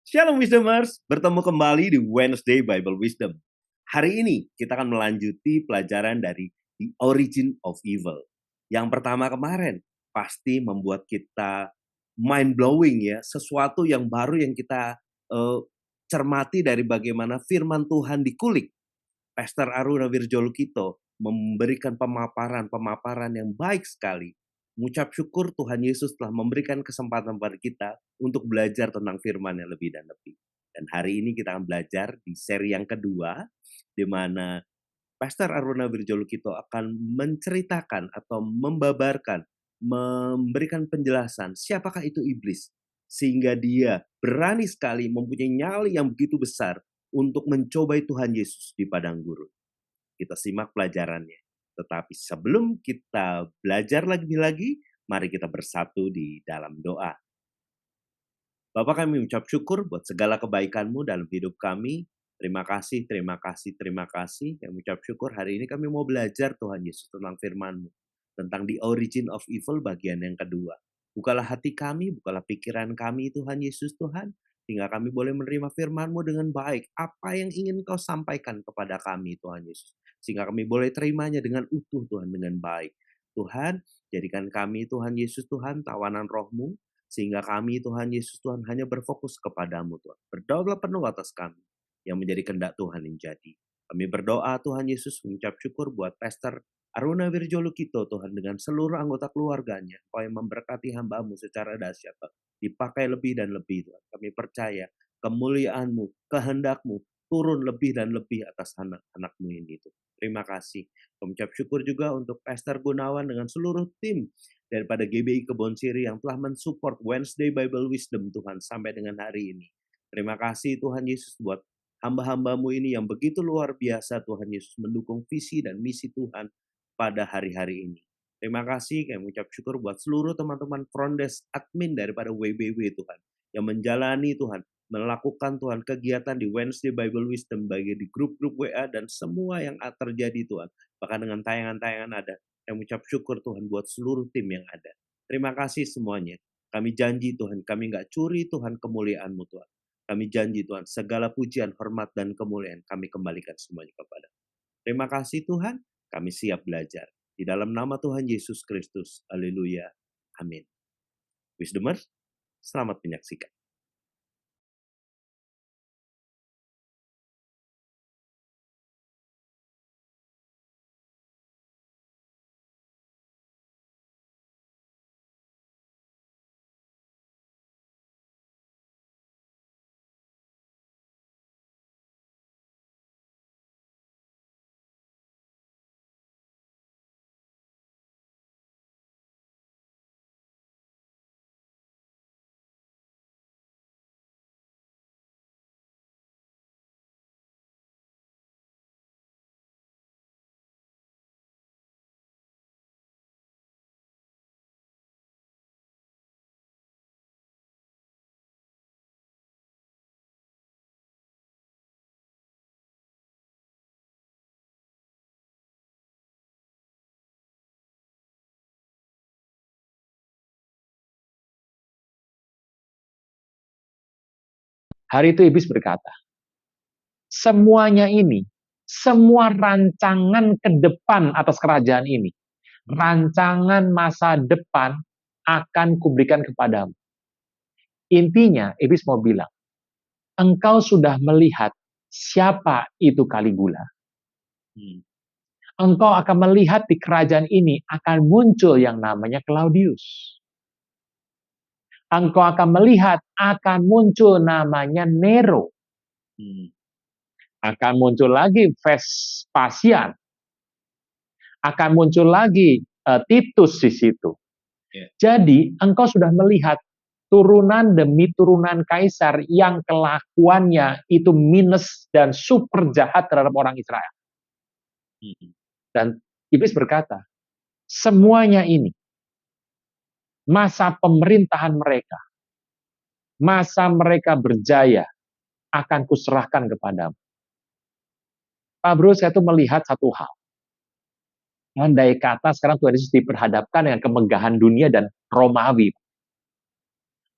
Shalom Wisdomers, bertemu kembali di Wednesday Bible Wisdom. Hari ini kita akan melanjuti pelajaran dari The Origin of Evil. Yang pertama kemarin pasti membuat kita mind blowing ya, sesuatu yang baru yang kita cermati dari bagaimana firman Tuhan dikulik. Pastor Aruna Wirjolukito memberikan pemaparan yang baik sekali. Mengucap syukur Tuhan Yesus telah memberikan kesempatan pada kita untuk belajar tentang firman-Nya lebih dan lebih. Dan hari ini kita akan belajar di seri yang kedua, di mana Pastor Aruna Wirjolukito akan menceritakan atau membabarkan, memberikan penjelasan siapakah itu iblis. Sehingga dia berani sekali mempunyai nyali yang begitu besar untuk mencobai Tuhan Yesus di padang gurun. Kita simak pelajarannya. Tetapi sebelum kita belajar lagi, mari kita bersatu di dalam doa. Bapa, kami mengucap syukur buat segala kebaikan-Mu dalam hidup kami. Terima kasih. Kami mengucap syukur hari ini kami mau belajar Tuhan Yesus tentang firman-Mu. Tentang the origin of evil bagian yang kedua. Bukalah hati kami, bukalah pikiran kami Tuhan Yesus Tuhan. Sehingga kami boleh menerima firman-Mu dengan baik. Apa yang ingin Kau sampaikan kepada kami Tuhan Yesus. Sehingga kami boleh terimanya dengan utuh Tuhan, dengan baik. Tuhan, jadikan kami Tuhan Yesus Tuhan, tawanan roh-Mu. Sehingga kami Tuhan Yesus Tuhan hanya berfokus kepadamu Tuhan. Berdaulatlah penuh atas kami yang menjadi kehendak Tuhan yang jadi. Kami berdoa Tuhan Yesus mengucap syukur buat Pastor Aruna Wirjolukito Tuhan dengan seluruh anggota keluarganya. Kau yang memberkati hamba-Mu secara dahsyat. Dipakai lebih dan lebih Tuhan. Kami percaya kemuliaan-Mu, kehendak-Mu turun lebih dan lebih atas anak-anak-Mu ini Tuhan. Terima kasih. Kami ucap syukur juga untuk Pastor Gunawan dengan seluruh tim daripada GBI Kebon Siri yang telah mensupport Wednesday Bible Wisdom Tuhan sampai dengan hari ini. Terima kasih Tuhan Yesus buat hamba-hamba-Mu ini yang begitu luar biasa Tuhan Yesus mendukung visi dan misi Tuhan pada hari-hari ini. Terima kasih, kami mengucap syukur buat seluruh teman-teman front desk admin daripada WBW Tuhan yang menjalani Tuhan, melakukan Tuhan kegiatan di Wednesday Bible Wisdom bagi di grup-grup WA dan semua yang terjadi Tuhan. Bahkan dengan tayangan-tayangan ada. Kami mengucap syukur Tuhan buat seluruh tim yang ada. Terima kasih semuanya. Kami janji Tuhan, kami nggak curi Tuhan kemuliaan-Mu Tuhan. Kami janji Tuhan, segala pujian, hormat, dan kemuliaan kami kembalikan semuanya kepada. Terima kasih Tuhan, kami siap belajar. Di dalam nama Tuhan Yesus Kristus. Haleluya. Amin. Wisdomers, selamat menyaksikan. Hari itu iblis berkata, semuanya ini, semua rancangan ke depan atas kerajaan ini, rancangan masa depan akan kuberikan kepadamu. Intinya, iblis mau bilang, engkau sudah melihat siapa itu Caligula. Engkau akan melihat di kerajaan ini akan muncul yang namanya Claudius. Engkau akan melihat akan muncul namanya Nero. Akan muncul lagi Vespasian. Akan muncul lagi Titus di situ. Jadi engkau sudah melihat turunan demi turunan kaisar yang kelakuannya itu minus dan super jahat terhadap orang Israel. Dan iblis berkata, semuanya ini masa pemerintahan mereka, masa mereka berjaya akan kuserahkan kepadamu. Pak Bro, saya tuh melihat satu hal. Andai kata sekarang Tuhan Yesus diperhadapkan dengan kemegahan dunia dan Romawi.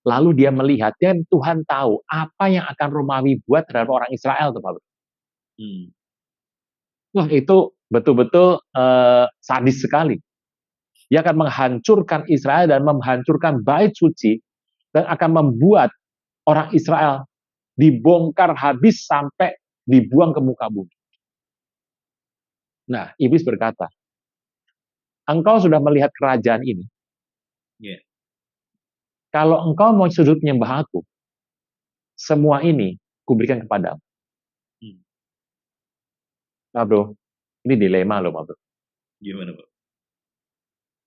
Lalu dia melihat, dan Tuhan tahu apa yang akan Romawi buat terhadap orang Israel tuh Pak Bro. Wah itu betul-betul sadis sekali. Dia akan menghancurkan Israel dan menghancurkan bait suci dan akan membuat orang Israel dibongkar habis sampai dibuang ke muka bumi. Nah, iblis berkata, engkau sudah melihat kerajaan ini. Yeah. Kalau engkau mau sujud menyembah aku, semua ini kuberikan kepadamu. Nah bro, ini dilema loh Pak Bro. Gimana Pak?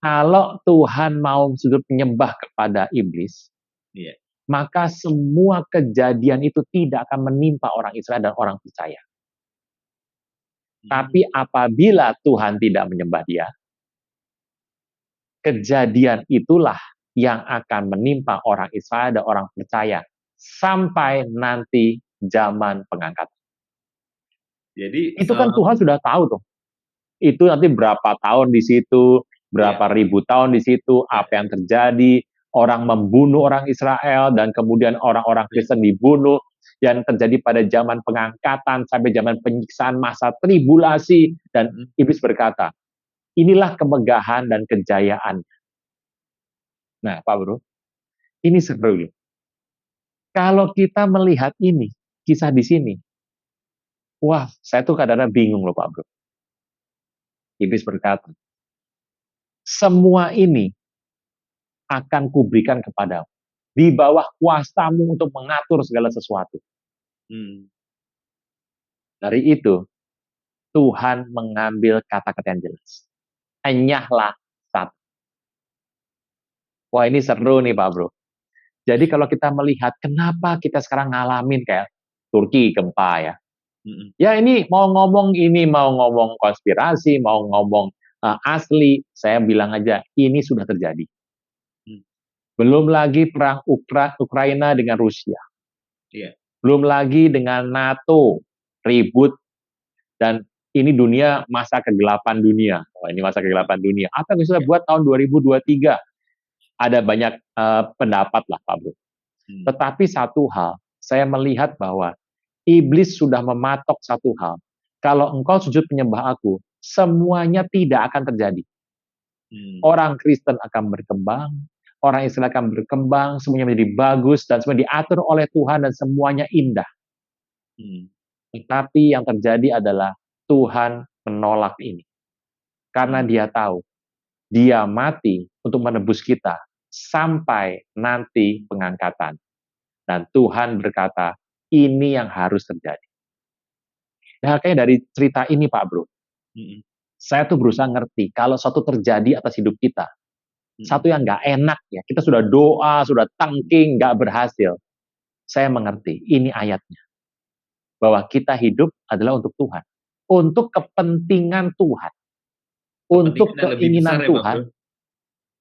Kalau Tuhan mau sujud menyembah kepada iblis, maka semua kejadian itu tidak akan menimpa orang Israel dan orang percaya. Tapi apabila Tuhan tidak menyembah dia, kejadian itulah yang akan menimpa orang Israel dan orang percaya sampai nanti zaman pengangkatan. Jadi itu kan Tuhan sudah tahu tuh. Itu nanti berapa tahun di situ, berapa ribu tahun di situ, apa yang terjadi, orang membunuh orang Israel, dan kemudian orang-orang Kristen dibunuh, yang terjadi pada zaman pengangkatan, sampai zaman penyiksaan masa tribulasi, dan iblis berkata, inilah kemegahan dan kejayaan. Nah Pak Bro, ini seru. Kalau kita melihat ini, kisah di sini, wah saya tuh kadang-kadang bingung loh Pak Bro. Iblis berkata, semua ini akan kuberikan kepadamu. Di bawah kuasamu untuk mengatur segala sesuatu. Dari itu, Tuhan mengambil kata-kata yang jelas. Enyahlah satu. Wah ini seru nih Pak Bro. Jadi kalau kita melihat kenapa kita sekarang ngalamin kayak Turki gempa ya. Ya ini mau ngomong konspirasi, mau ngomong asli, saya bilang aja ini sudah terjadi. Belum lagi perang Ukraina dengan Rusia. Belum lagi dengan NATO ribut, dan ini dunia masa kegelapan dunia. Oh, ini masa kegelapan dunia. Apa yang bisa buat tahun 2023? Ada banyak pendapat lah Pak Bro. Tetapi satu hal, saya melihat bahwa iblis sudah mematok satu hal. Kalau engkau sujud menyembah aku, semuanya tidak akan terjadi. Orang Kristen akan berkembang, orang Islam akan berkembang, semuanya menjadi bagus, dan semua diatur oleh Tuhan, dan semuanya indah. Tetapi yang terjadi adalah Tuhan menolak ini. Karena dia tahu, dia mati untuk menebus kita sampai nanti pengangkatan. Dan Tuhan berkata, ini yang harus terjadi. Nah, kayaknya dari cerita ini Pak Bro, saya tuh berusaha ngerti, kalau satu terjadi atas hidup kita, satu yang nggak enak ya, kita sudah doa, sudah tangking, nggak berhasil. Saya mengerti, ini ayatnya. Bahwa kita hidup adalah untuk Tuhan. Untuk kepentingan Tuhan. Untuk keinginan Tuhan.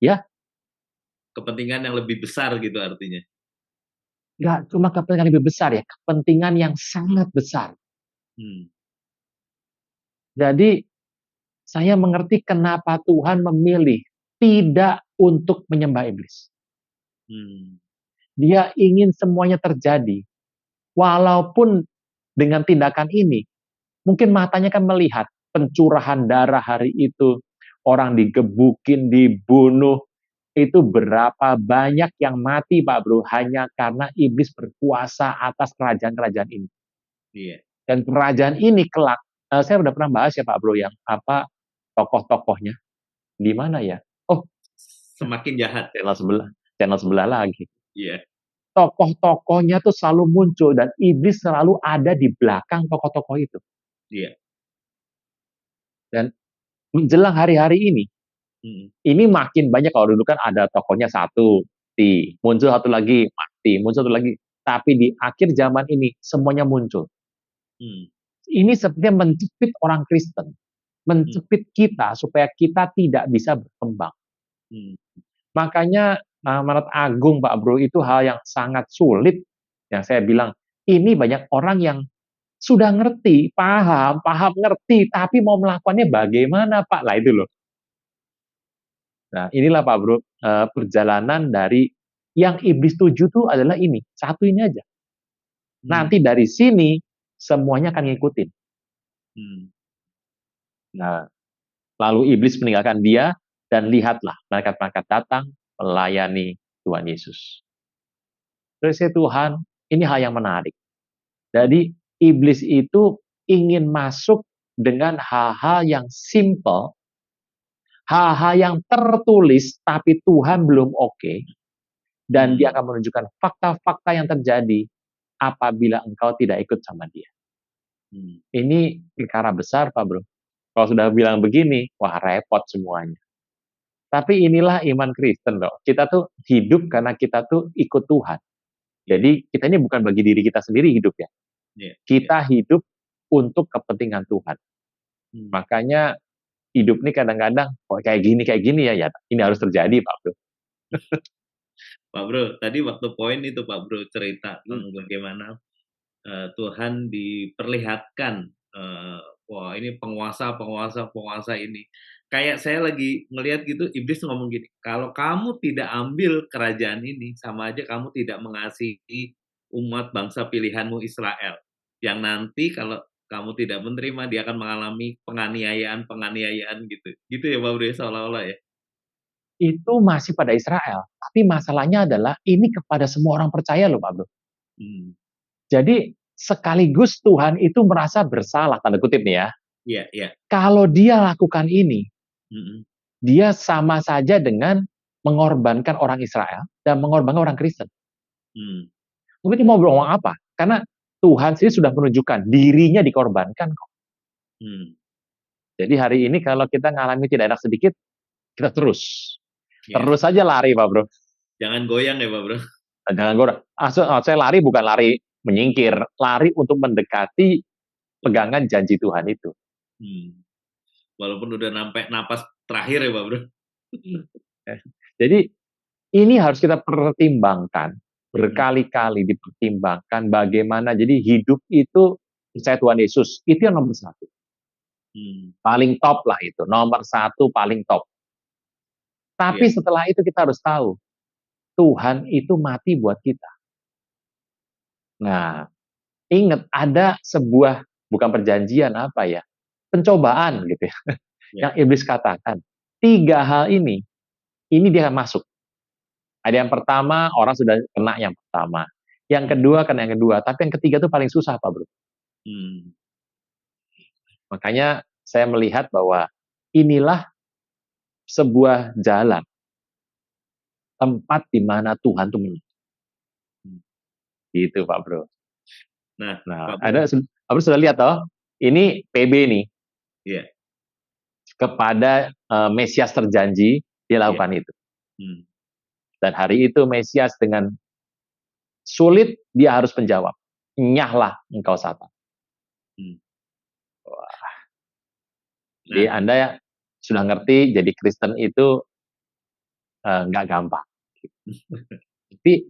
Ya. Kepentingan yang lebih besar gitu artinya. Nggak cuma kepentingan lebih besar ya, kepentingan yang sangat besar. Jadi, saya mengerti kenapa Tuhan memilih tidak untuk menyembah iblis. Dia ingin semuanya terjadi. Walaupun dengan tindakan ini, mungkin matanya kan melihat pencurahan darah hari itu, orang digebukin, dibunuh, itu berapa banyak yang mati Pak Bro, hanya karena iblis berkuasa atas kerajaan-kerajaan ini. Dan kerajaan ini kelak, saya udah pernah bahas ya Pak Bro, yang apa tokoh-tokohnya, di mana ya? Oh, semakin jahat. Channel sebelah lagi. Tokoh-tokohnya tuh selalu muncul, dan iblis selalu ada di belakang tokoh-tokoh itu. Dan menjelang hari-hari ini, ini makin banyak. Kalau dulu kan ada tokohnya satu, muncul satu lagi, mati, muncul satu lagi. Tapi di akhir zaman ini, semuanya muncul. Ini sepertinya menjepit orang Kristen. Menjepit kita, supaya kita tidak bisa berkembang. Makanya, menurut Agung Pak Bro, itu hal yang sangat sulit. Yang saya bilang, ini banyak orang yang sudah ngerti, paham ngerti, tapi mau melakukannya bagaimana Pak? Lah itu loh. Nah inilah Pak Bro, perjalanan dari yang iblis tuju tuh adalah ini, satu ini aja. Nanti dari sini semuanya akan ngikutin. Nah, lalu iblis meninggalkan dia dan lihatlah malaikat-malaikat datang melayani Tuhan Yesus. Terus Tuhan, ini hal yang menarik. Jadi iblis itu ingin masuk dengan hal-hal yang simple, hal-hal yang tertulis tapi Tuhan belum oke, dan dia akan menunjukkan fakta-fakta yang terjadi apabila engkau tidak ikut sama dia. Ini perkara besar, Pak Bro. Kalau sudah bilang begini, wah repot semuanya. Tapi inilah iman Kristen loh. Kita tuh hidup karena kita tuh ikut Tuhan. Jadi kita ini bukan bagi diri kita sendiri hidup ya. Kita hidup untuk kepentingan Tuhan. Makanya hidup ini kadang-kadang kayak gini ya, ini harus terjadi, Pak Bro. Pak Bro, tadi waktu poin itu Pak Bro cerita tentang bagaimana Tuhan diperlihatkan, wah ini penguasa ini. Kayak saya lagi ngelihat gitu, iblis ngomong gini, kalau kamu tidak ambil kerajaan ini, sama aja kamu tidak mengasihi umat bangsa pilihanmu Israel. Yang nanti kalau kamu tidak menerima, dia akan mengalami penganiayaan gitu. Gitu ya Pak Bro, seolah-olah ya. Itu masih pada Israel. Tapi masalahnya adalah ini kepada semua orang percaya loh Pak Bro. Jadi sekaligus Tuhan itu merasa bersalah, tanda kutip nih ya. Iya. Kalau dia lakukan ini, dia sama saja dengan mengorbankan orang Israel dan mengorbankan orang Kristen. Mungkin mau ngomong apa? Karena Tuhan sendiri sudah menunjukkan dirinya dikorbankan kok. Jadi hari ini kalau kita ngalami tidak enak sedikit, kita terus saja lari Pak Bro. Jangan goyang ya Pak Bro. Jangan goyang. Saya lari bukan lari menyingkir, lari untuk mendekati pegangan janji Tuhan itu. Walaupun udah sampai napas terakhir ya Pak Bro. Jadi ini harus kita pertimbangkan, berkali-kali dipertimbangkan bagaimana jadi hidup itu percaya Tuhan Yesus, itu yang nomor satu. Paling top lah itu, nomor satu paling top. Tapi setelah itu kita harus tahu, Tuhan itu mati buat kita. Nah, ingat ada sebuah, bukan perjanjian apa ya, pencobaan gitu ya, yang iblis katakan. 3 hal ini dia akan masuk. Ada yang pertama, orang sudah kena yang pertama. Yang kedua, kena yang kedua. Tapi yang ketiga itu paling susah, Pak Bro. Makanya saya melihat bahwa inilah sebuah jalan, tempat di mana Tuhan itu menuju. Gitu, Pak Bro. Nah Pak Bro sudah lihat toh, ini PB nih. Kepada Mesias terjanji, dia lakukan itu. Dan hari itu Mesias dengan sulit dia harus menjawab, nyahlah engkau Satan. Wah. Jadi Anda sudah ngerti, jadi Kristen itu nggak gampang. Tapi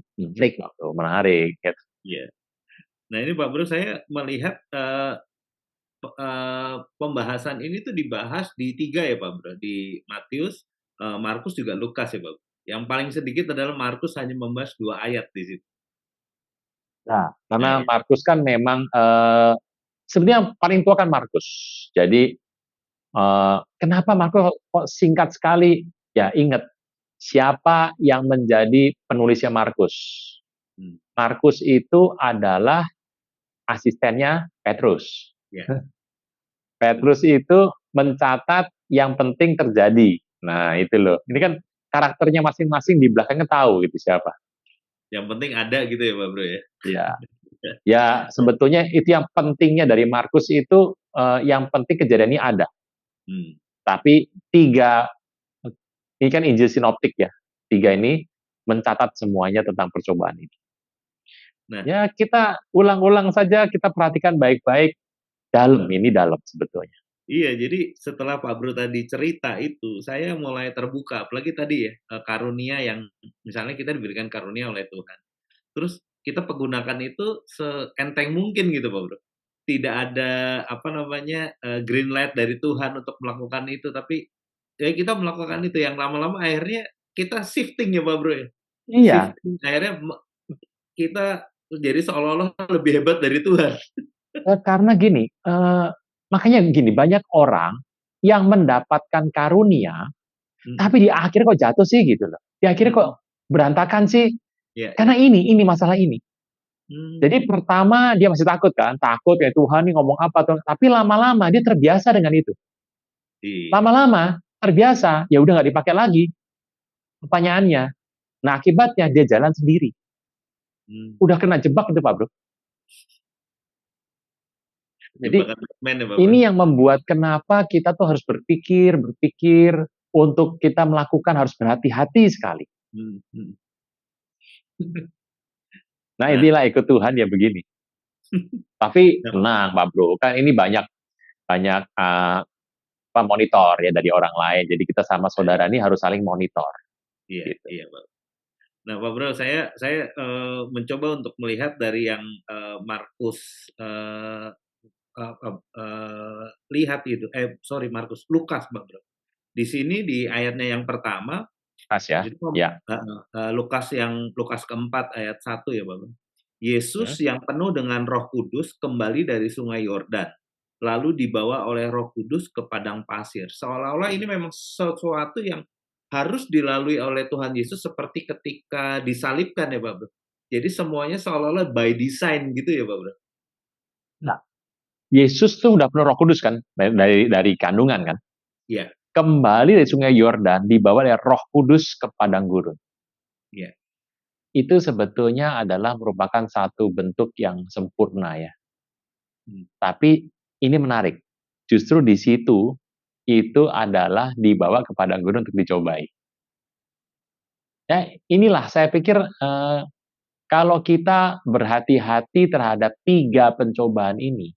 menarik. Nah ini Pak Bro, saya melihat pembahasan ini tuh dibahas di 3 ya Pak Bro, di Matius, Markus juga Lukas ya Pak Bro. Yang paling sedikit adalah Markus hanya membahas 2 ayat di situ. Nah, karena Markus kan memang sebenarnya paling tua kan Markus. Jadi kenapa Markus kok singkat sekali? Ya ingat siapa yang menjadi penulisnya Markus. Markus itu adalah asistennya Petrus. Petrus itu mencatat yang penting terjadi. Nah itu loh. Ini kan karakternya masing-masing di belakangnya tahu gitu siapa. Yang penting ada gitu ya Pak Bro ya. Ya sebetulnya itu yang pentingnya dari Markus itu yang penting kejadian ini ada. Tapi 3 ini kan Injil sinoptik ya. 3 ini mencatat semuanya tentang percobaan ini. Nah, ya kita ulang-ulang saja, kita perhatikan baik-baik. Dalam sebetulnya. Iya, jadi setelah Pak Bro tadi cerita itu, saya mulai terbuka, apalagi tadi ya, karunia yang misalnya kita diberikan karunia oleh Tuhan. Terus kita pergunakan itu seenteng mungkin gitu Pak Bro. Tidak ada green light dari Tuhan untuk melakukan itu, tapi ya kita melakukan itu yang lama-lama akhirnya kita shifting ya Pak Bro ya. Iya, Akhirnya kita jadi seolah-olah lebih hebat dari Tuhan. karena gini, makanya gini, banyak orang yang mendapatkan karunia, Mm, tapi di akhir kok jatuh sih gitu loh. Di akhir mm, kok berantakan sih, ya, karena ya. ini masalah ini. Jadi Hmm, pertama dia masih takut kan, takut ya Tuhan nih ngomong apa tuh. Tapi lama-lama dia terbiasa dengan itu. iya. Lama-lama terbiasa, ya udah nggak dipakai lagi pertanyaannya. Nah akibatnya dia jalan sendiri. Hmm. Udah kena jebak itu Pak Bro. Jadi Jebakan Batman ya, Pak Bro. ini yang membuat kenapa kita tuh harus berpikir untuk kita melakukan harus berhati-hati sekali. Hmm, hmm. Nah Nah, inilah ikut Tuhan ya begini. Tapi nah, tenang Pak Bro, kan ini banyak banyak monitor ya dari orang lain. Jadi kita sama saudara ini harus saling monitor. iya, Gitu. iya, Pak. Nah, Pak Bro, saya mencoba untuk melihat dari yang Markus lihat itu, sorry Markus, Lukas, Pak Bro. Di sini di ayatnya yang pertama, Pas ya, itu ya. Lukas keempat ayat 1 ya, Pak Bro. Yesus Hmm? yang penuh dengan Roh Kudus kembali dari Sungai Yordan, lalu dibawa oleh Roh Kudus ke padang pasir. Seolah-olah ini memang sesuatu yang harus dilalui oleh Tuhan Yesus seperti ketika disalibkan ya, Pak Bro. Jadi semuanya seolah-olah by design gitu ya, Pak Bro. Nah, Yesus tuh udah penuh Roh Kudus kan dari kandungan kan. Iya, Kembali dari Sungai Yordan dibawa oleh Roh Kudus ke padang gurun. iya. Itu sebetulnya adalah merupakan satu bentuk yang sempurna ya. Hmm. Tapi ini menarik. Justru di situ itu adalah dibawa ke padang gurun untuk dicobai. Ya, inilah saya pikir kalau kita berhati-hati terhadap 3 pencobaan ini,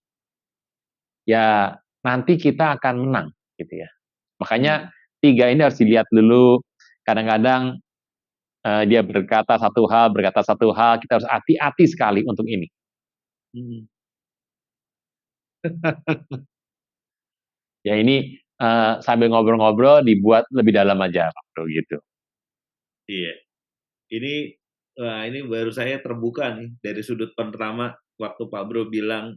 ya nanti kita akan menang gitu ya. Hmm. Makanya 3 ini harus dilihat dulu. Kadang-kadang dia berkata satu hal, kita harus hati-hati sekali untuk ini. Hmm. Ya ini sambil ngobrol-ngobrol dibuat lebih dalam aja, Pak Bro, gitu. Iya. Ini ini baru saya terbuka nih dari sudut pertama waktu Pak Bro bilang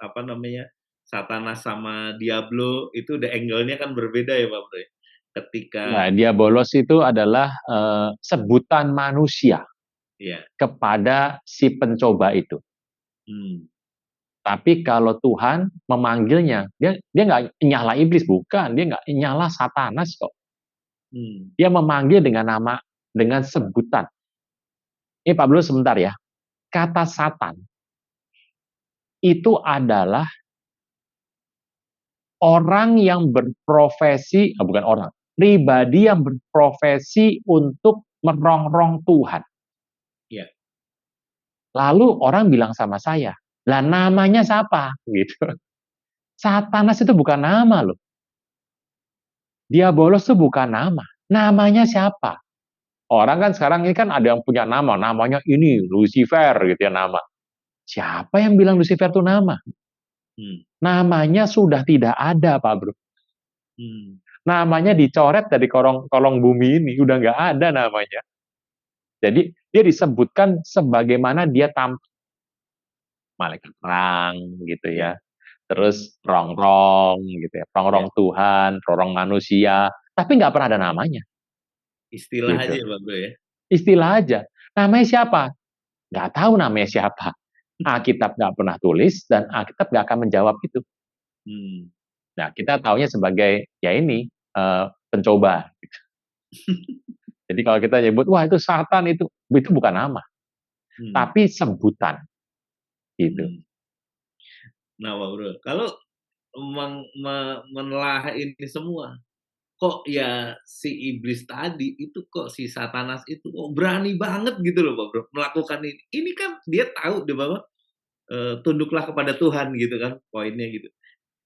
apa namanya Satanas sama Diablo itu the angle-nya kan berbeda ya Pak Bro ya. Ketika Nah, diabolos itu adalah sebutan manusia ya, kepada si pencoba itu. hmm, Tapi kalau Tuhan memanggilnya, dia nggak nyala iblis, bukan, dia nggak nyala Satanas kok. hmm, Dia memanggil dengan nama, dengan sebutan. Ini Pak Bro sebentar ya. Kata Satan itu adalah orang yang berprofesi, bukan orang, pribadi yang berprofesi untuk merongrong Tuhan. ya, Lalu orang bilang sama saya, lah namanya siapa? Gitu. Satanas itu bukan nama loh. Diabolos itu bukan nama. Namanya siapa? Orang kan sekarang ini kan ada yang punya nama, namanya ini Lucifer gitu ya nama. Siapa yang bilang Lucifer itu nama? hmm, Namanya sudah tidak ada, Pak Bro. hmm, Namanya dicoret dari kolong bumi ini, udah nggak ada namanya. Jadi dia disebutkan sebagaimana dia tampil, malaikat perang gitu ya. ya. Terus rongrong gitu ya, Ya. rongrong Tuhan, rongrong manusia, tapi nggak pernah ada namanya Istilah aja gitu. ya Pak Bro ya. Istilah aja. Namanya siapa? Nggak tahu namanya siapa. Alkitab nggak pernah tulis dan Alkitab nggak akan menjawab itu. Hmm, Nah kita taunya sebagai ya ini pencoba. Jadi kalau kita nyebut wah itu Satan itu bukan nama, hmm, tapi sebutan gitu. hmm. Nah Pak Bro, kalau menelaah ini semua, kok ya si iblis tadi itu kok si Satanas itu kok berani banget gitu loh Pak Bro melakukan ini. Ini kan dia tahu deh bahwa tunduklah kepada Tuhan gitu kan poinnya gitu.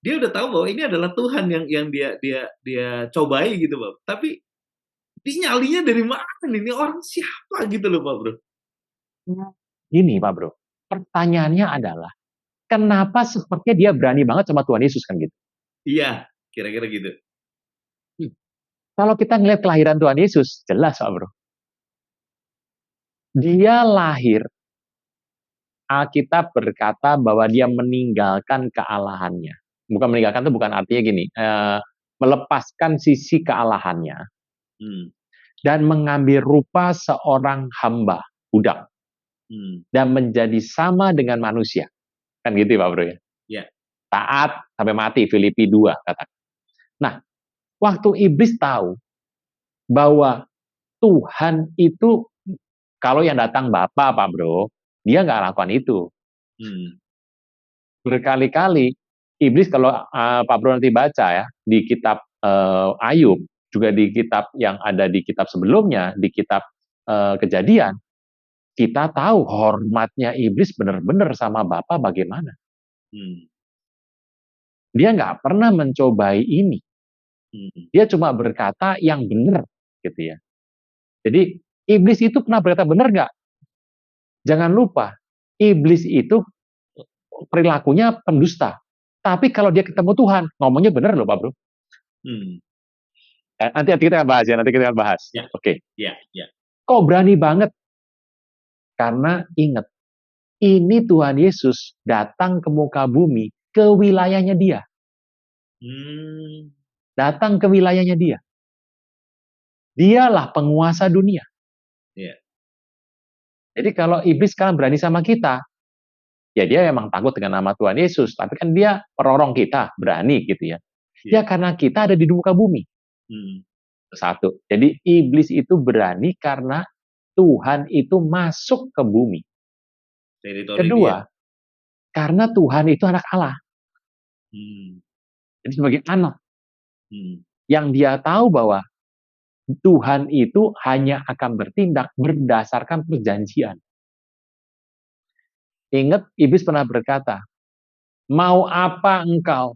Dia udah tahu bahwa ini adalah Tuhan yang dia cobai gitu Pak. Tapi ini nyalinya dari mana nih? Ini orang siapa gitu loh Pak Bro. Gini Pak Bro, pertanyaannya adalah kenapa sepertinya dia berani banget sama Tuhan Yesus kan gitu. Iya, kira-kira gitu. Kalau kita ngelihat kelahiran Tuhan Yesus, jelas Pak Bro. Dia lahir, Alkitab berkata bahwa dia meninggalkan kealahannya. Bukan meninggalkan itu bukan artinya gini, melepaskan sisi kealahannya dan mengambil rupa seorang hamba, budak, dan menjadi sama dengan manusia. Kan gitu Pak Bro ya? Ya. Taat sampai mati, Filipi 2 kata. Nah, waktu iblis tahu bahwa Tuhan itu, kalau yang datang Bapa Pak Bro, dia nggak lakukan itu. Berkali-kali iblis, kalau Pak Bro nanti baca ya di kitab Ayub, juga di kitab yang ada di kitab sebelumnya, di kitab Kejadian, kita tahu hormatnya iblis benar-benar sama Bapa bagaimana. Dia nggak pernah mencobai ini. Dia cuma berkata yang benar, gitu ya. Jadi iblis itu pernah berkata benar nggak? Jangan lupa, iblis itu perilakunya pendusta. Tapi kalau dia ketemu Tuhan, ngomongnya benar loh Pak Bro. Nanti kita akan bahas ya, nanti kita akan bahas. Ya. Oke. Ya, ya. Kok berani banget? Karena ingat, ini Tuhan Yesus datang ke muka bumi, ke wilayahnya dia. Datang ke wilayahnya dia. Dialah penguasa dunia. Yeah. Jadi kalau iblis sekarang berani sama kita, ya dia memang takut dengan nama Tuhan Yesus, tapi kan dia perorong kita, berani gitu ya. Ya karena kita ada di muka bumi. Satu. Jadi iblis itu berani karena Tuhan itu masuk ke bumi. Kedua, karena Tuhan itu anak Allah. Jadi sebagai anak, yang dia tahu bahwa Tuhan itu hanya akan bertindak berdasarkan perjanjian. Ingat, iblis pernah berkata, mau apa engkau?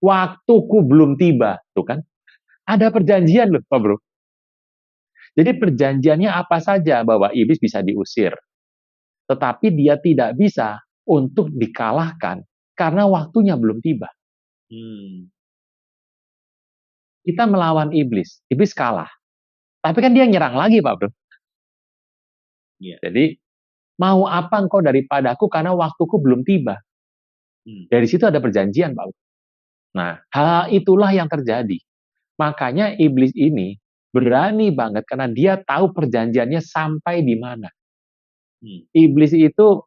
Waktuku belum tiba. Tuh kan? Ada perjanjian loh, Pak Bro. Jadi perjanjiannya apa saja, bahwa iblis bisa diusir. Tetapi dia tidak bisa untuk dikalahkan karena waktunya belum tiba. Kita melawan iblis, iblis kalah. Tapi kan dia nyerang lagi, Pak Bro. Jadi, mau apa engkau daripadaku karena waktuku belum tiba. Dari situ ada perjanjian, Pak Bro. Nah, hal itulah yang terjadi. Makanya iblis ini berani banget karena dia tahu perjanjiannya sampai di mana. Iblis itu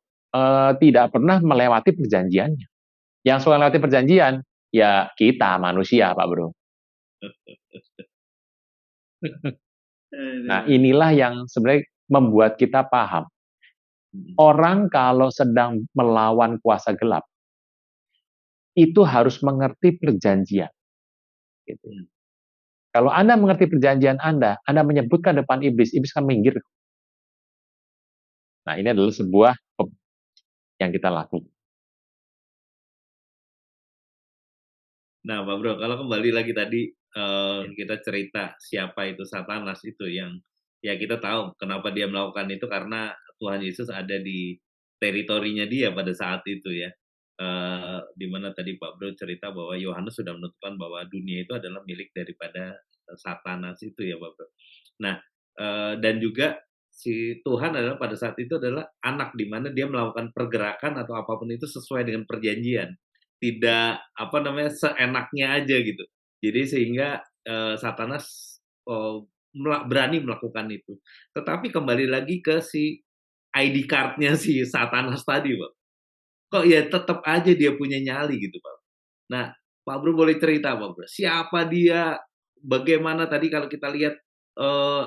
tidak pernah melewati perjanjiannya. Yang suka melewati perjanjian, ya kita manusia, Pak Bro. Nah, inilah yang sebenarnya membuat kita paham. Orang kalau sedang melawan kuasa gelap, itu harus mengerti perjanjian. Gitu. Kalau Anda mengerti perjanjian Anda menyebutkan depan iblis, iblis akan minggir. Nah, ini adalah sebuah yang kita lakukan. Nah, Pak Bro, kalau kembali lagi tadi kita cerita siapa itu Satanas itu, yang ya kita tahu kenapa dia melakukan itu, karena Tuhan Yesus ada di teritorinya dia pada saat itu ya. Di mana tadi Pak Bro cerita bahwa Yohanes sudah menentukan bahwa dunia itu adalah milik daripada Satanas itu ya, Pak Bro. Nah, dan juga si Tuhan adalah pada saat itu adalah anak, di mana dia melakukan pergerakan atau apapun itu sesuai dengan perjanjian, tidak seenaknya aja gitu. Jadi sehingga Satanas berani melakukan itu. Tetapi kembali lagi ke si ID card-nya si Satanas tadi, Pak. Kok ya tetap aja dia punya nyali gitu, Pak. Nah, Pak Bro boleh cerita, Pak Bro, siapa dia, bagaimana tadi kalau kita lihat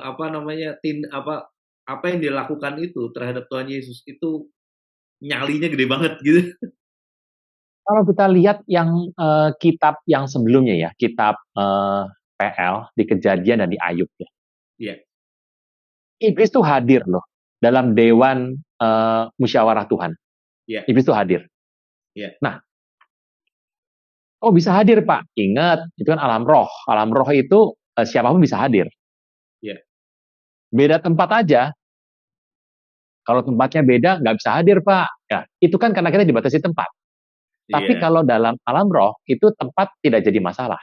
apa yang dilakukan itu terhadap Tuhan Yesus itu nyalinya gede banget gitu. Kalau kita lihat yang kitab yang sebelumnya ya, kitab PL di Kejadian dan di Ayub ya. Yeah. Iblis itu hadir loh dalam dewan musyawarah Tuhan. Yeah. Iblis itu hadir. Yeah. Nah, oh bisa hadir Pak. Ingat, itu kan alam roh. Alam roh itu siapapun bisa hadir. Yeah. Beda tempat aja. Kalau tempatnya beda, nggak bisa hadir Pak. Ya, itu kan karena kita dibatasi tempat. Tapi kalau dalam alam roh, itu tempat tidak jadi masalah.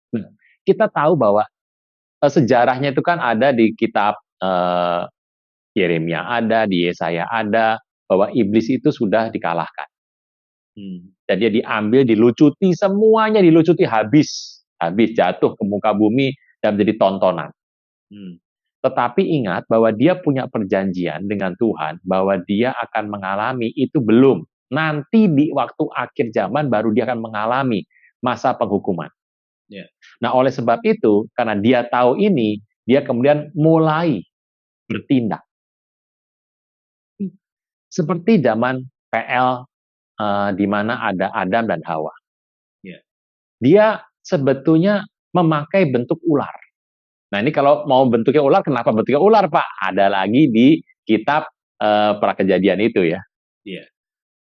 Nah, kita tahu bahwa sejarahnya itu kan ada di kitab Yeremia ada, di Yesaya ada, bahwa iblis itu sudah dikalahkan. Dan dia diambil, dilucuti, semuanya dilucuti habis jatuh ke muka bumi dan menjadi tontonan. Tetapi ingat bahwa dia punya perjanjian dengan Tuhan, bahwa dia akan mengalami itu belum. Nanti di waktu akhir zaman baru dia akan mengalami masa penghukuman. Nah, oleh sebab itu, karena dia tahu ini, dia kemudian mulai bertindak. Seperti zaman PL, di mana ada Adam dan Hawa. Dia sebetulnya memakai bentuk ular. Nah, ini kalau mau bentuknya ular, kenapa bentuknya ular, Pak? Ada lagi di kitab Prakejadian itu ya.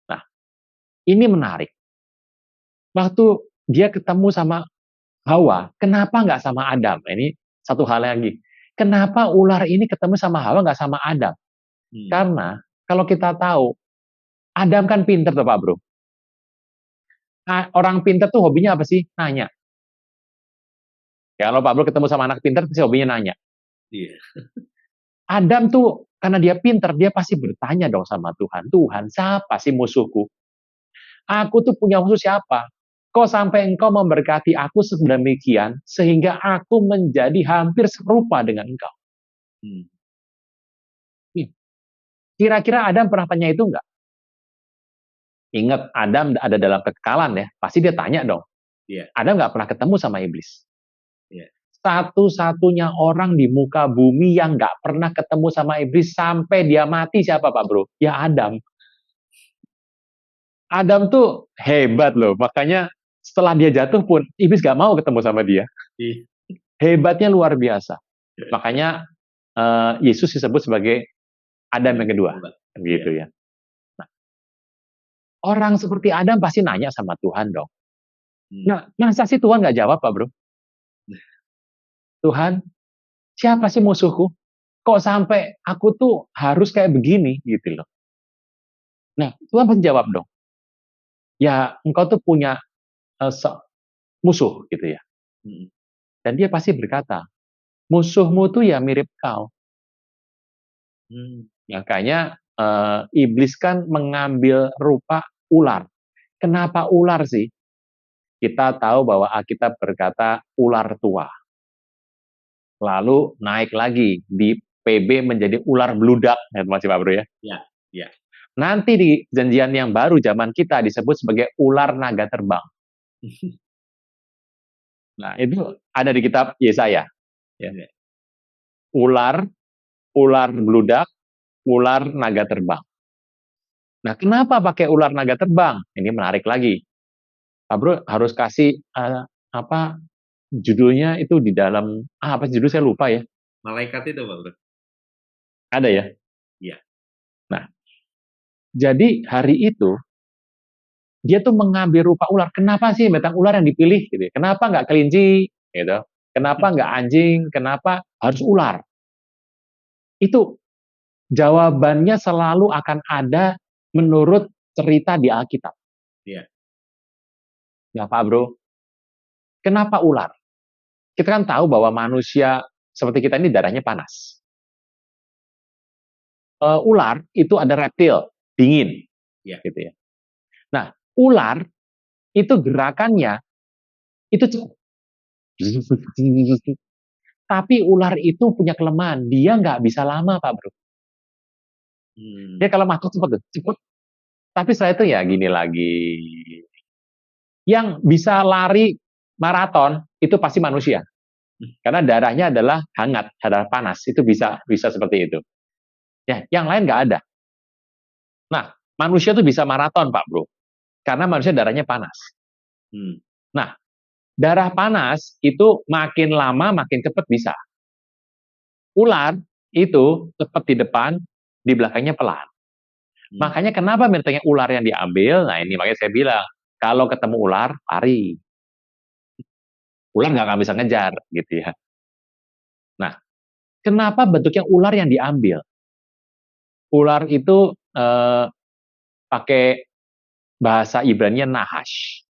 Nah, ini menarik. Waktu dia ketemu sama Hawa, kenapa nggak sama Adam? Ini satu hal lagi. Kenapa ular ini ketemu sama Hawa nggak sama Adam? Karena kalau kita tahu, Adam kan pinter tuh Pak Bro. Nah, orang pinter tuh hobinya apa sih? Nanya. Kalau Pak Bro ketemu sama anak pinter, pasti hobinya nanya. Adam tuh, karena dia pinter, dia pasti bertanya dong sama Tuhan. Tuhan, siapa sih musuhku? Aku tuh punya musuh siapa? Kok sampai engkau memberkati aku sedemikian, sehingga aku menjadi hampir serupa dengan engkau? Kira-kira Adam pernah tanya itu enggak? Ingat, Adam ada dalam kekekalan ya, pasti dia tanya dong. Adam nggak pernah ketemu sama iblis. Satu-satunya orang di muka bumi yang nggak pernah ketemu sama iblis sampai dia mati siapa Pak Bro? Ya Adam. Adam tuh hebat loh, makanya setelah dia jatuh pun iblis nggak mau ketemu sama dia. Hebatnya luar biasa. Makanya Yesus disebut sebagai Adam yang kedua, gitu ya. Nah, orang seperti Adam pasti nanya sama Tuhan dong. Nah, masa sih Tuhan nggak jawab Pak Bro? Tuhan, siapa sih musuhku? Kok sampai aku tuh harus kayak begini gitu loh. Nah, Tuhan pasti jawab dong. Ya, engkau tuh punya musuh gitu ya. Dan dia pasti berkata, musuhmu tuh ya mirip kau. Makanya iblis kan mengambil rupa ular. Kenapa ular sih? Kita tahu bahwa Alkitab berkata ular tua. Lalu naik lagi di PB menjadi ular beludak, ya masih Pak Bro ya. Nanti di perjanjian yang baru zaman kita disebut sebagai ular naga terbang. Nah, itu ada di kitab Yesaya. Ular beludak, ular naga terbang. Nah, kenapa pakai ular naga terbang? Ini menarik lagi. Pak Bro harus kasih judulnya itu di dalam apa judul saya lupa ya. Malaikat itu Pak Bro. Ada ya? Iya. Nah, jadi hari itu dia tuh mengambil rupa ular. Kenapa sih metang ular yang dipilih? Gitu. Kenapa nggak kelinci? Gitu. Kenapa nggak anjing? Kenapa harus ular? Itu jawabannya selalu akan ada menurut cerita di Alkitab. Ya Pak Bro, kenapa ular? Kita kan tahu bahwa manusia seperti kita ini darahnya panas. Ular itu ada reptil, dingin. Gitu ya. Nah, ular itu gerakannya itu tapi ular itu punya kelemahan, dia nggak bisa lama Pak Bro. Dia kalau masuk cepet. Tapi setelah itu ya gini lagi. Yang bisa lari maraton itu pasti manusia. Karena darahnya adalah hangat, darah panas, itu bisa seperti itu. Ya, yang lain nggak ada. Nah, manusia itu bisa maraton Pak Bro, karena manusia darahnya panas. Nah, darah panas itu makin lama makin cepat bisa. Ular itu cepat di depan, di belakangnya pelan. Makanya kenapa metodenya ular yang diambil? Nah ini makanya saya bilang, kalau ketemu ular, lari. Ular nggak akan bisa ngejar, gitu ya. Nah, kenapa bentuknya ular yang diambil? Ular itu pakai bahasa Ibrani Nahash.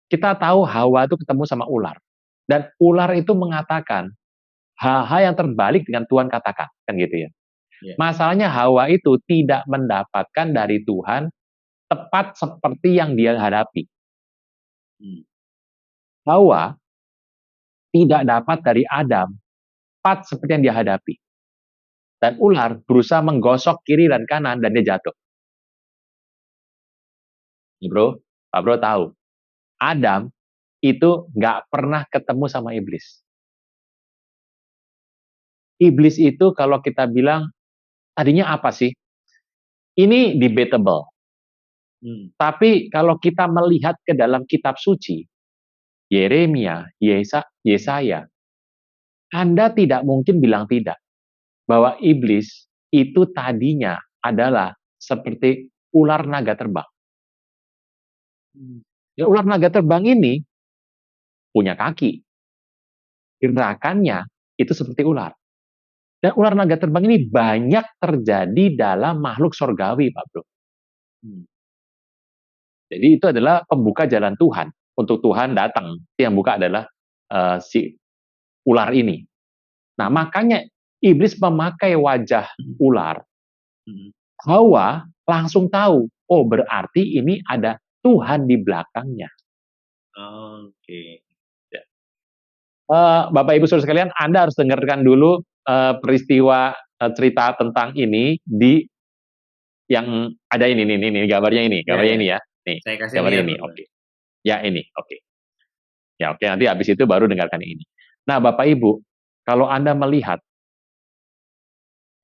Kita tahu Hawa itu ketemu sama ular. Dan ular itu mengatakan hal-hal yang terbalik dengan Tuhan katakan. Kan gitu ya. Yeah. Masalahnya Hawa itu tidak mendapatkan dari Tuhan tepat seperti yang dia hadapi. Hawa tidak dapat dari Adam tepat seperti yang dia hadapi. Dan ular berusaha menggosok kiri dan kanan dan dia jatuh. Bro, Pak Bro tahu, Adam itu nggak pernah ketemu sama iblis. Iblis itu kalau kita bilang, tadinya apa sih? Ini debatable. Tapi kalau kita melihat ke dalam kitab suci, Yeremia, Yesaya, Anda tidak mungkin bilang tidak. Bahwa iblis itu tadinya adalah seperti ular naga terbang. Ya, ular naga terbang ini punya kaki. Gerakannya itu seperti ular. Dan ular naga terbang ini banyak terjadi dalam makhluk sorgawi, Pak Bro. Jadi itu adalah pembuka jalan Tuhan. Untuk Tuhan datang. Yang buka adalah si ular ini. Nah, makanya iblis memakai wajah ular. Hawa langsung tahu, oh berarti ini ada Tuhan di belakangnya. Oke. Bapak Ibu Saudara sekalian, Anda harus dengarkan dulu peristiwa cerita tentang ini di yang ada ini gambarnya ini ya. Nih, saya kasih gambarnya lihat, ini. Oke. Ya, ini. Oke. Ya, oke, nanti habis itu baru dengarkan ini. Nah, Bapak Ibu, kalau Anda melihat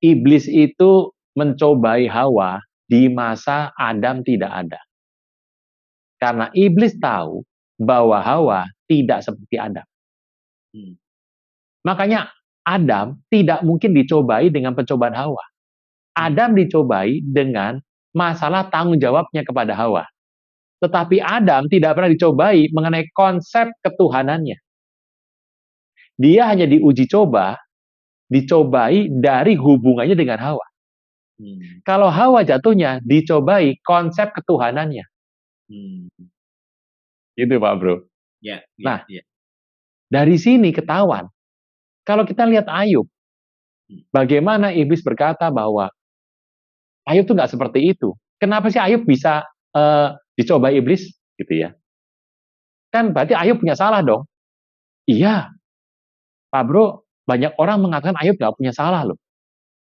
iblis itu mencobai Hawa di masa Adam tidak ada. Karena iblis tahu bahwa Hawa tidak seperti Adam. Makanya Adam tidak mungkin dicobai dengan pencobaan Hawa. Adam dicobai dengan masalah tanggung jawabnya kepada Hawa. Tetapi Adam tidak pernah dicobai mengenai konsep ketuhanannya. Dia hanya dicobai dari hubungannya dengan Hawa. Kalau Hawa jatuhnya dicobai konsep ketuhanannya. Gitu Pak Bro. Nah, dari sini ketahuan. Kalau kita lihat Ayub, bagaimana iblis berkata bahwa Ayub tuh nggak seperti itu. Kenapa sih Ayub bisa dicoba iblis? Gitu ya. Kan berarti Ayub punya salah dong. Iya. Pak Bro, banyak orang mengatakan Ayub nggak punya salah loh.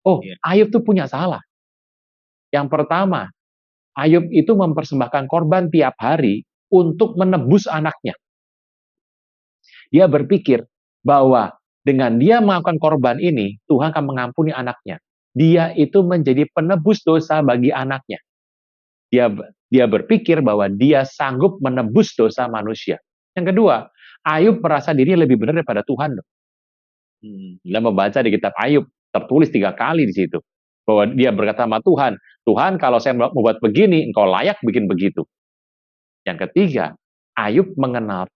Oh, Ayub tuh punya salah. Yang pertama, Ayub itu mempersembahkan korban tiap hari untuk menebus anaknya. Dia berpikir bahwa dengan dia melakukan korban ini, Tuhan akan mengampuni anaknya. Dia itu menjadi penebus dosa bagi anaknya. Dia berpikir bahwa dia sanggup menebus dosa manusia. Yang kedua, Ayub merasa dirinya lebih benar daripada Tuhan. Kita membaca di kitab Ayub, tertulis 3 kali di situ. Bahwa dia berkata sama Tuhan, Tuhan kalau saya membuat begini, engkau layak bikin begitu. Yang ketiga, Ayub mengenal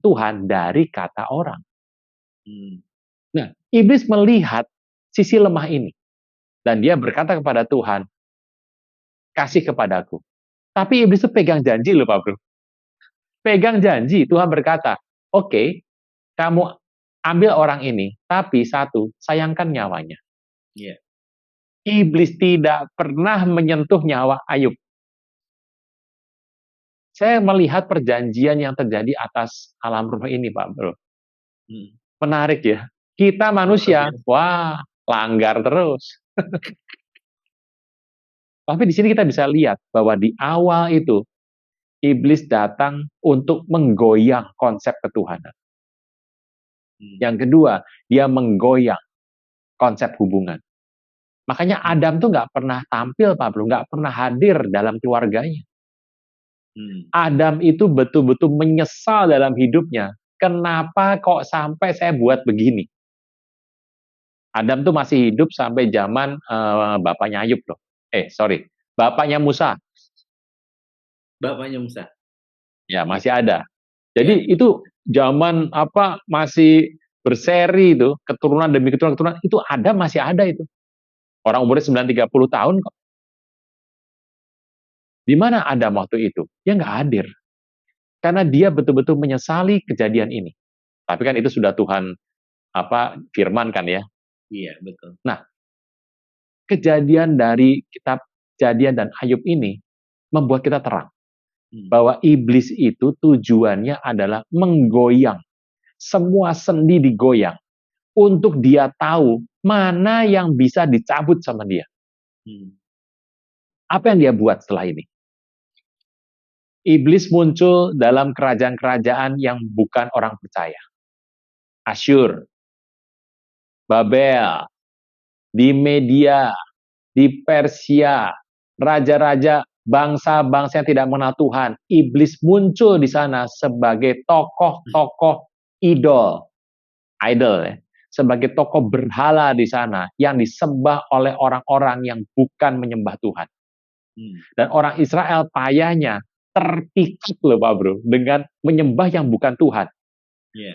Tuhan dari kata orang. Nah, iblis melihat sisi lemah ini. Dan dia berkata kepada Tuhan, kasih kepadaku. Tapi iblis itu pegang janji loh Pak Bro. Pegang janji, Tuhan berkata, oke, kamu ambil orang ini, tapi satu, sayangkan nyawanya. Iblis tidak pernah menyentuh nyawa Ayub. Saya melihat perjanjian yang terjadi atas alam roh ini, Pak Bro. Menarik ya. Kita manusia, wah, langgar terus. Tapi di sini kita bisa lihat bahwa di awal itu, iblis datang untuk menggoyang konsep ketuhanan. Yang kedua, dia menggoyang konsep hubungan. Makanya Adam tuh nggak pernah tampil, Pak Bro, nggak pernah hadir dalam keluarganya. Adam itu betul-betul menyesal dalam hidupnya. Kenapa kok sampai saya buat begini? Adam tuh masih hidup sampai zaman bapaknya Ayub loh. Bapaknya Musa. Bapaknya Musa. Ya, masih ada. Jadi itu zaman masih berseri itu, keturunan demi keturunan itu masih ada itu. Orang umurnya 930 tahun kok. Di mana Adam waktu itu? Dia nggak hadir. Karena dia betul-betul menyesali kejadian ini. Tapi kan itu sudah Tuhan firmankan ya. Iya, betul. Nah, kejadian dari kitab Kejadian dan Ayub ini membuat kita terang bahwa iblis itu tujuannya adalah menggoyang. Semua sendi digoyang untuk dia tahu mana yang bisa dicabut sama dia. Apa yang dia buat setelah ini? Iblis muncul dalam kerajaan-kerajaan yang bukan orang percaya. Asyur, Babel, di Media, di Persia, raja-raja bangsa-bangsa yang tidak mengenal Tuhan. Iblis muncul di sana sebagai tokoh-tokoh idol ya, sebagai tokoh berhala di sana yang disembah oleh orang-orang yang bukan menyembah Tuhan. Dan orang Israel payahnya terpikat loh Pak Bro, dengan menyembah yang bukan Tuhan.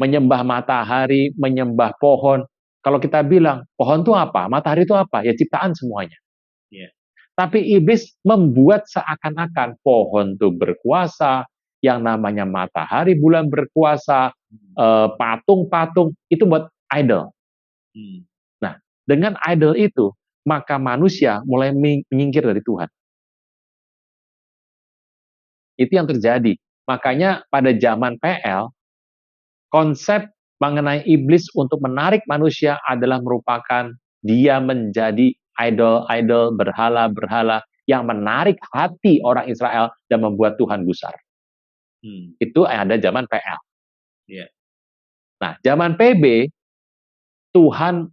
Menyembah matahari, menyembah pohon. Kalau kita bilang, pohon itu apa? Matahari itu apa? Ya ciptaan semuanya. Tapi iblis membuat seakan-akan pohon itu berkuasa, yang namanya matahari, bulan berkuasa, patung-patung, itu buat idol. Nah, dengan idol itu, maka manusia mulai menyingkir dari Tuhan. Itu yang terjadi. Makanya pada zaman PL, konsep mengenai iblis untuk menarik manusia adalah merupakan dia menjadi idol-idol, berhala-berhala yang menarik hati orang Israel dan membuat Tuhan gusar. Itu ada zaman PL. Nah, zaman PB, Tuhan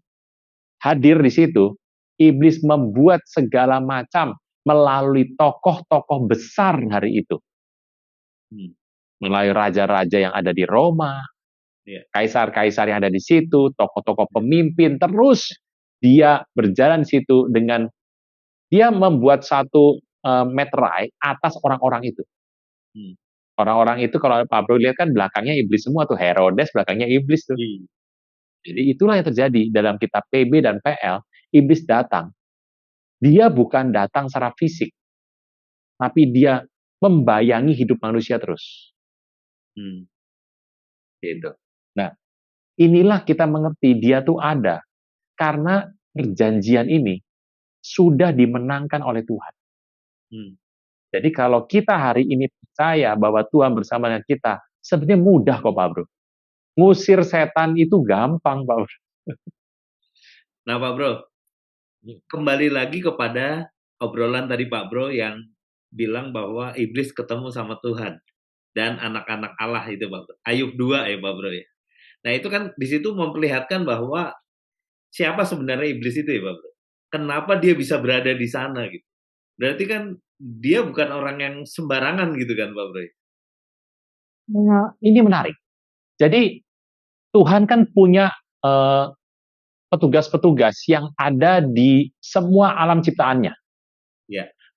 hadir di situ, iblis membuat segala macam melalui tokoh-tokoh besar hari itu. Melalui raja-raja yang ada di Roma, kaisar-kaisar yang ada di situ, tokoh-tokoh pemimpin, terus dia berjalan di situ dengan dia membuat satu meterai atas orang-orang itu. Orang-orang itu kalau Pak Bro lihat kan belakangnya iblis semua tuh, Herodes belakangnya iblis tuh. Jadi itulah yang terjadi dalam kitab PB dan PL, iblis datang. Dia bukan datang secara fisik, tapi dia membayangi hidup manusia terus. Gitu. Nah, inilah kita mengerti dia tuh ada karena perjanjian ini sudah dimenangkan oleh Tuhan. Jadi kalau kita hari ini percaya bahwa Tuhan bersama dengan kita, sebenarnya mudah kok Pak Bro. Ngusir setan itu gampang Pak Bro. Nah Pak Bro, kembali lagi kepada obrolan tadi Pak Bro yang bilang bahwa iblis ketemu sama Tuhan dan anak-anak Allah itu Pak Bro. Ayub 2 ya Pak Bro ya. Nah itu kan di situ memperlihatkan bahwa siapa sebenarnya iblis itu ya Pak Bro. Kenapa dia bisa berada di sana gitu. Berarti kan dia bukan orang yang sembarangan gitu kan Pak Bro. Nah, ini menarik. Jadi Tuhan kan punya petugas-petugas yang ada di semua alam ciptaannya.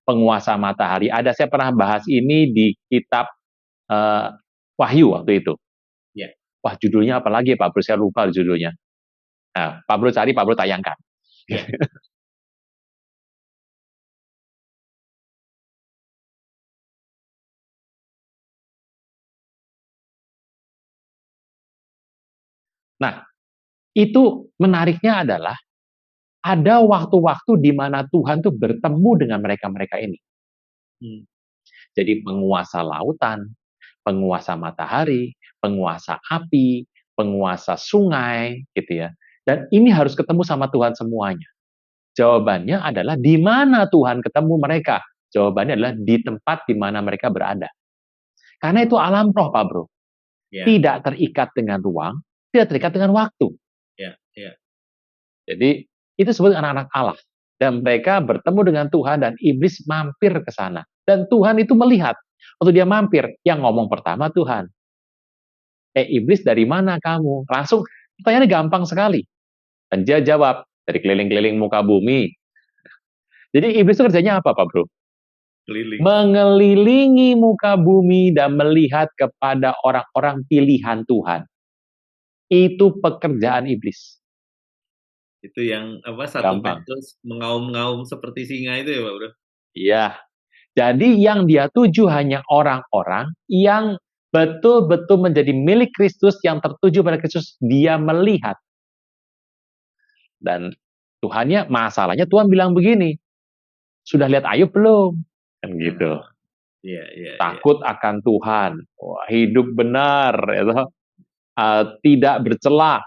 Penguasa matahari. Saya pernah bahas ini di kitab Wahyu waktu itu. Wah, judulnya apa lagi Pak Bro? Saya lupa judulnya. Nah, Pak Bro cari, Pak Bro tayangkan. Nah, itu menariknya adalah ada waktu-waktu di mana Tuhan tuh bertemu dengan mereka-mereka ini. Jadi penguasa lautan, penguasa matahari, penguasa api, penguasa sungai, gitu ya. Dan ini harus ketemu sama Tuhan semuanya. Jawabannya adalah di mana Tuhan ketemu mereka? Jawabannya adalah di tempat di mana mereka berada. Karena itu alam roh, Pak Bro. Tidak terikat dengan ruang, tidak terikat dengan waktu. Jadi itu disebut anak-anak Allah. Dan mereka bertemu dengan Tuhan dan iblis mampir ke sana. Dan Tuhan itu melihat. Waktu dia mampir, yang ngomong pertama Tuhan. Iblis dari mana kamu? Langsung pertanyaannya gampang sekali. Dan dia jawab, dari keliling-keliling muka bumi. Jadi iblis itu kerjanya apa Pak Bro? Keliling. Mengelilingi muka bumi dan melihat kepada orang-orang pilihan Tuhan. Itu pekerjaan iblis. Itu yang satu Petrus mengaum-ngaum seperti singa itu ya Pak Bro? Iya. Jadi yang dia tuju hanya orang-orang yang betul-betul menjadi milik Kristus, yang tertuju pada Kristus, dia melihat. Dan Tuhannya, masalahnya Tuhan bilang begini, sudah lihat Ayub belum? Kan gitu. Takut akan Tuhan, wah, hidup benar, ya, tidak bercela.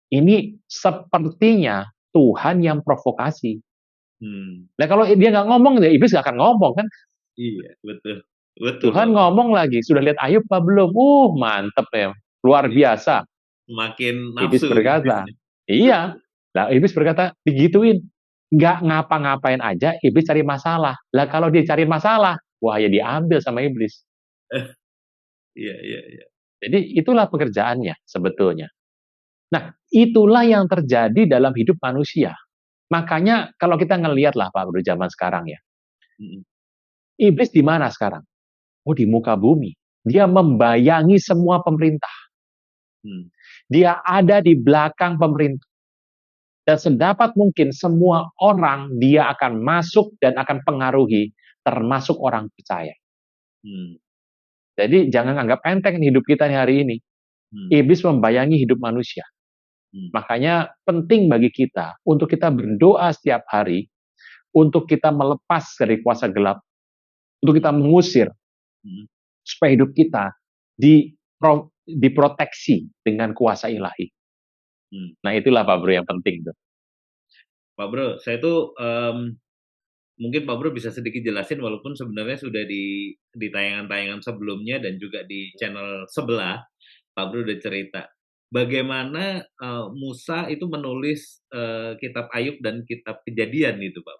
Ini sepertinya Tuhan yang provokasi. Nah kalau dia nggak ngomong, ya iblis nggak akan ngomong kan? Iya, betul. Tuhan ngomong lagi, sudah lihat Ayub apa belum? Mantep ya, luar biasa. Makin nafsu. Iblis berkata, iya. Nah, iblis berkata, digituin. Nggak ngapa-ngapain aja, iblis cari masalah. Lah kalau dia cari masalah, wah ya diambil sama iblis. Iya. Jadi itulah pekerjaannya sebetulnya. Nah, itulah yang terjadi dalam hidup manusia. Makanya kalau kita ngelihat lah Pak Bro zaman sekarang ya. Iblis di mana sekarang? Oh, di muka bumi. Dia membayangi semua pemerintah. Dia ada di belakang pemerintah. Dan sedapat mungkin semua orang dia akan masuk dan akan pengaruhi, termasuk orang percaya. Jadi jangan anggap enteng hidup kita hari ini. Iblis membayangi hidup manusia. Makanya penting bagi kita untuk kita berdoa setiap hari, untuk kita melepas dari kuasa gelap, untuk kita mengusir, supaya hidup kita diproteksi dengan kuasa ilahi. Nah itulah Pak Bro yang penting tuh. Pak Bro, saya tuh mungkin Pak Bro bisa sedikit jelasin, walaupun sebenarnya sudah di tayangan-tayangan sebelumnya dan juga di channel sebelah, Pak Bro udah cerita bagaimana Musa itu menulis kitab Ayub dan kitab Kejadian itu, Pak.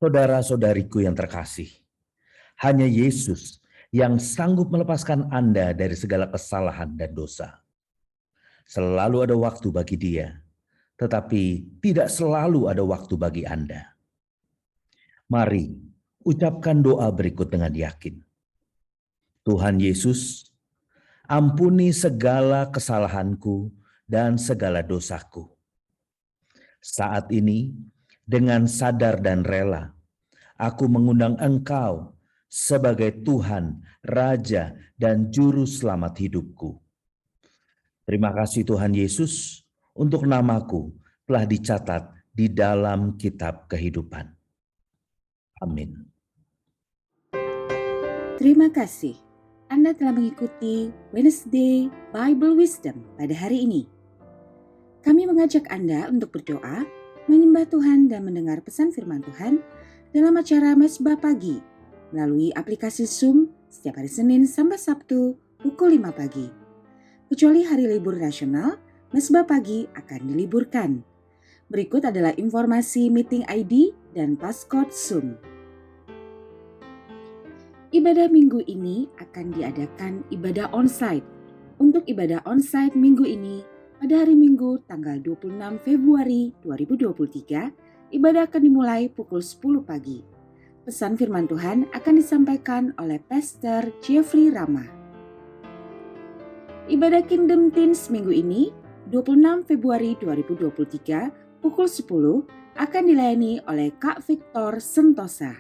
Saudara-saudariku yang terkasih, hanya Yesus yang sanggup melepaskan Anda dari segala kesalahan dan dosa. Selalu ada waktu bagi Dia, tetapi tidak selalu ada waktu bagi Anda. Mari ucapkan doa berikut dengan yakin. Tuhan Yesus, ampuni segala kesalahanku dan segala dosaku. Saat ini, dengan sadar dan rela, aku mengundang Engkau sebagai Tuhan, Raja, dan Juru Selamat hidupku. Terima kasih Tuhan Yesus untuk namaku telah dicatat di dalam kitab kehidupan. Amin. Terima kasih. Anda telah mengikuti Wednesday Bible Wisdom pada hari ini. Kami mengajak Anda untuk berdoa, menyembah Tuhan dan mendengar pesan firman Tuhan dalam acara Mesbah Pagi melalui aplikasi Zoom setiap hari Senin sampai Sabtu pukul 5 pagi. Kecuali hari libur nasional, Mesbah Pagi akan diliburkan. Berikut adalah informasi meeting ID dan passcode Zoom. Ibadah minggu ini akan diadakan ibadah onsite. Untuk ibadah onsite minggu ini, pada hari Minggu tanggal 26 Februari 2023, ibadah akan dimulai pukul 10 pagi. Pesan firman Tuhan akan disampaikan oleh Pastor Jeffrey Rama. Ibadah Kingdom Teens minggu ini, 26 Februari 2023, pukul 10, akan dilayani oleh Kak Victor Sentosa.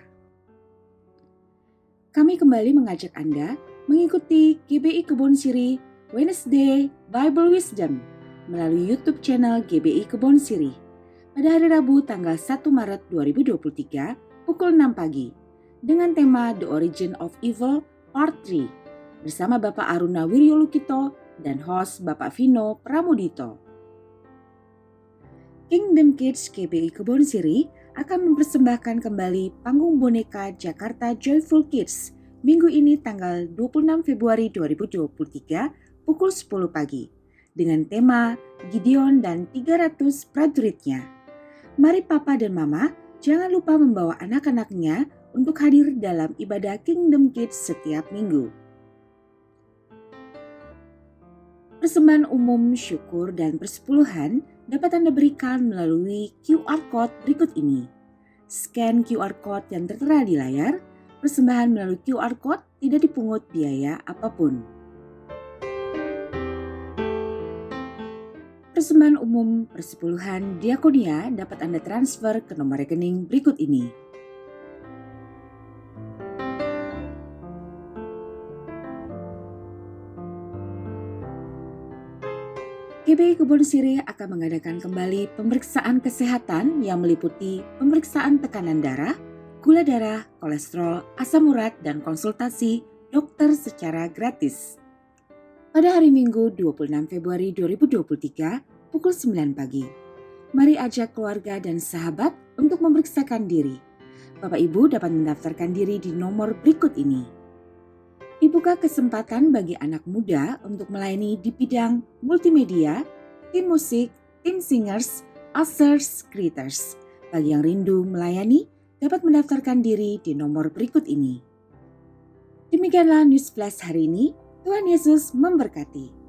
Kami kembali mengajak Anda mengikuti GBI Kebon Siri Wednesday Bible Wisdom melalui YouTube channel GBI Kebon Siri pada hari Rabu tanggal 1 Maret 2023 pukul 6 pagi dengan tema The Origin of Evil Part 3 bersama Bapak Aruna Wiryolukito dan host Bapak Vino Pramudito. Kingdom Kids GBI Kebon Siri akan mempersembahkan kembali panggung boneka Jakarta Joyful Kids minggu ini tanggal 26 Februari 2023 pukul 10 pagi dengan tema Gideon dan 300 prajuritnya. Mari Papa dan Mama jangan lupa membawa anak-anaknya untuk hadir dalam ibadah Kingdom Kids setiap minggu. Persembahan umum, syukur, dan persepuluhan dapat Anda berikan melalui QR Code berikut ini. Scan QR Code yang tertera di layar, persembahan melalui QR Code tidak dipungut biaya apapun. Persembahan umum, persepuluhan, diakonia dapat Anda transfer ke nomor rekening berikut ini. GBI Kebon Sirih akan mengadakan kembali pemeriksaan kesehatan yang meliputi pemeriksaan tekanan darah, gula darah, kolesterol, asam urat, dan konsultasi dokter secara gratis. Pada hari Minggu 26 Februari 2023 pukul 9 pagi, mari ajak keluarga dan sahabat untuk memeriksakan diri. Bapak Ibu dapat mendaftarkan diri di nomor berikut ini. Dibuka kesempatan bagi anak muda untuk melayani di bidang multimedia, tim musik, tim singers, ushers, greeters. Bagi yang rindu melayani, dapat mendaftarkan diri di nomor berikut ini. Demikianlah News Flash hari ini. Tuhan Yesus memberkati.